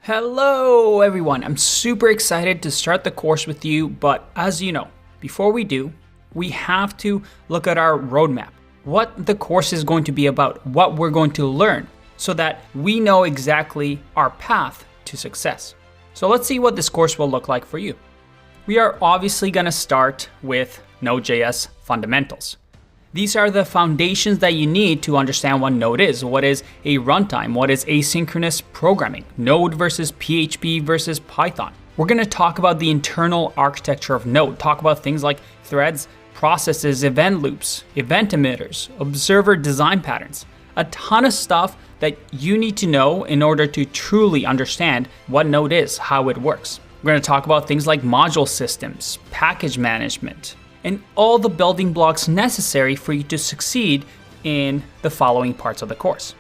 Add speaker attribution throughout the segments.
Speaker 1: Hello everyone, I'm super excited to start the course with you, but as you know, before we do, we have to look at our roadmap, what the course is going to be about, what we're going to learn, so that we know exactly our path to success. So let's see what this course will look like for you. We are obviously going to start with Node.js fundamentals. These are the foundations that you need to understand what Node is. What is a runtime? What is asynchronous programming? Node versus PHP versus Python. We're going to talk about the internal architecture of Node, talk about things like threads, processes, event loops, event emitters, observer design patterns, a ton of stuff that you need to know in order to truly understand what Node is, how it works. We're going to talk about things like module systems, package management, and all the building blocks necessary for you to succeed in the following parts of the course.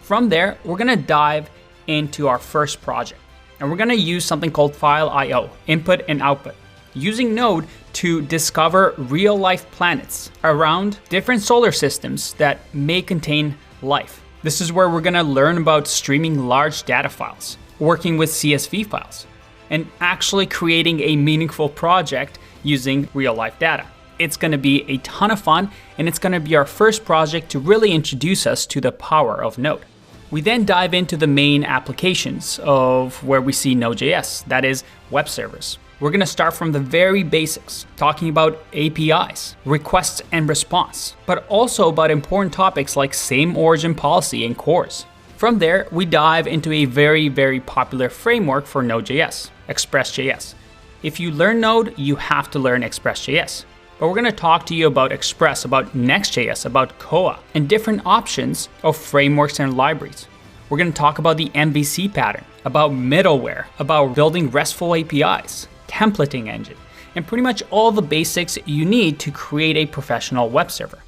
Speaker 1: From there, we're going to dive into our first project, and we're going to use something called file IO, input and output, using Node to discover real-life planets around different solar systems that may contain life. This is where we're going to learn about streaming large data files, working with CSV files, and actually creating a meaningful project using real-life data. It's going to be a ton of fun, and it's going to be our first project to really introduce us to the power of Node. We then dive into the main applications of where we see Node.js, that is web servers. We're going to start from the very basics, talking about APIs, requests and response, but also about important topics like same origin policy and CORS. From there, we dive into a very popular framework for Node.js, Express.js. If you learn Node, you have to learn Express.js. But we're going to talk to you about Express, about Next.js, about Koa, and different options of frameworks and libraries. We're going to talk about the MVC pattern, about middleware, about building RESTful APIs, templating engine, and pretty much all the basics you need to create a professional web server.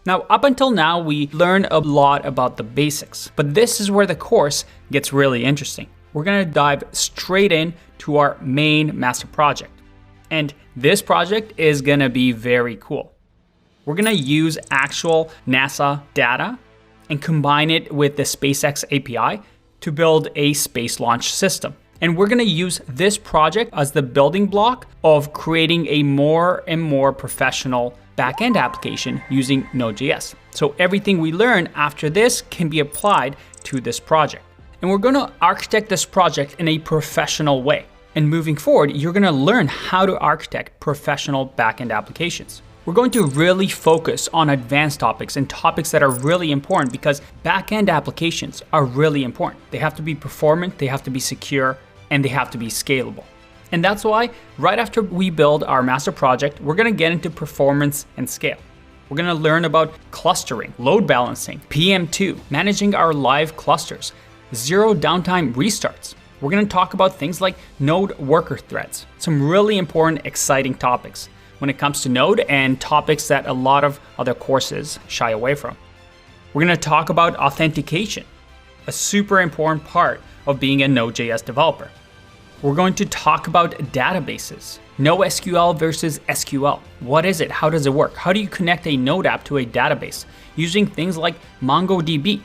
Speaker 1: Now, up until now, we learned a lot about the basics, but this is where the course gets really interesting. We're going to dive straight in to our main master project. And this project is going to be very cool. We're going to use actual NASA data and combine it with the SpaceX API to build a space launch system. And we're going to use this project as the building block of creating a more and more professional backend application using Node.js. So everything we learn after this can be applied to this project. And we're going to architect this project in a professional way. And moving forward, you're going to learn how to architect professional backend applications. We're going to really focus on advanced topics and topics that are really important because backend applications are really important. They have to be performant, they have to be secure, and they have to be scalable. And that's why right after we build our master project, we're going to get into performance and scale. We're going to learn about clustering, load balancing, PM2, managing our live clusters, zero downtime restarts. We're going to talk about things like Node worker threads, some really important, exciting topics when it comes to Node and topics that a lot of other courses shy away from. We're going to talk about authentication, a super important part of being a Node.js developer. We're going to talk about databases, NoSQL versus SQL. What is it? How does it work? How do you connect a Node app to a database using things like MongoDB?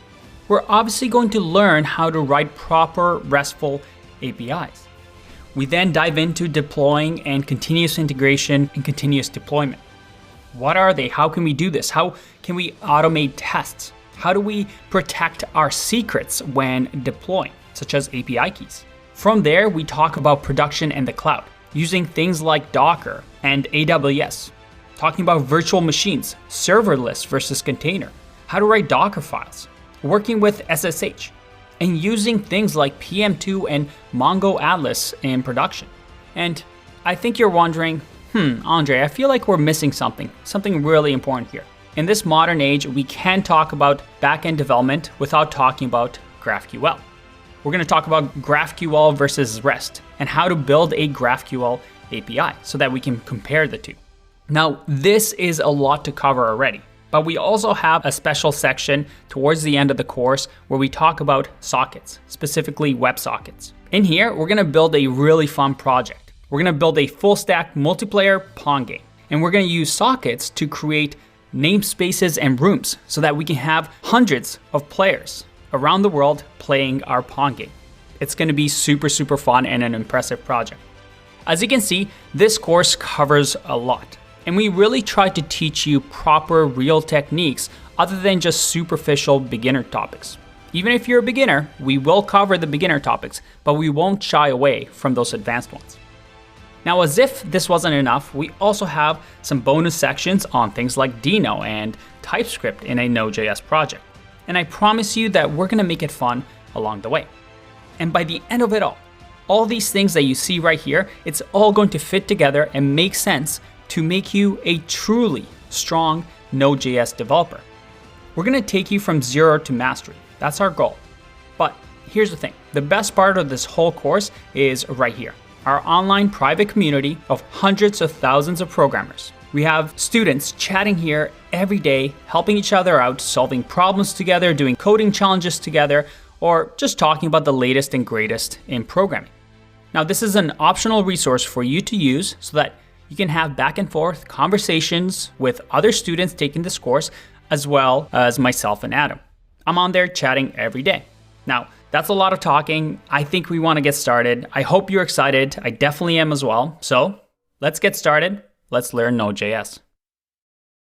Speaker 1: We're obviously going to learn how to write proper RESTful APIs. We then dive into deploying and continuous integration and continuous deployment. What are they? How can we do this? How can we automate tests? How do we protect our secrets when deploying, such as API keys? From there, we talk about production and the cloud, using things like Docker and AWS, talking about virtual machines, serverless versus container, how to write Docker files, working with SSH, and using things like PM2 and Mongo Atlas in production. And I think you're wondering, Andre, I feel like we're missing something really important here. In this modern age, we can't talk about backend development without talking about GraphQL. We're going to talk about GraphQL versus REST and how to build a GraphQL API so that we can compare the two. Now, this is a lot to cover already. But we also have a special section towards the end of the course where we talk about sockets, specifically WebSockets. In here, we're going to build a really fun project. We're going to build a full stack multiplayer Pong game. And we're going to use sockets to create namespaces and rooms so that we can have hundreds of players around the world playing our Pong game. It's going to be super fun and an impressive project. As you can see, this course covers a lot, and we really try to teach you proper real techniques other than just superficial beginner topics. Even if you're a beginner, we will cover the beginner topics, but we won't shy away from those advanced ones. Now, as if this wasn't enough, we also have some bonus sections on things like Deno and TypeScript in a Node.js project. And I promise you that we're gonna make it fun along the way. And by the end of it all these things that you see right here, it's all going to fit together and make sense to make you a truly strong Node.js developer. We're gonna take you from zero to mastery. That's our goal. But here's the thing, the best part of this whole course is right here. Our online private community of hundreds of thousands of programmers. We have students chatting here every day, helping each other out, solving problems together, doing coding challenges together, or just talking about the latest and greatest in programming. Now, this is an optional resource for you to use so that you can have back and forth conversations with other students taking this course, as well as myself and Adam. I'm on there chatting every day. Now, that's a lot of talking. I think we want to get started. I hope you're excited. I definitely am as well. So let's get started. Let's learn Node.js.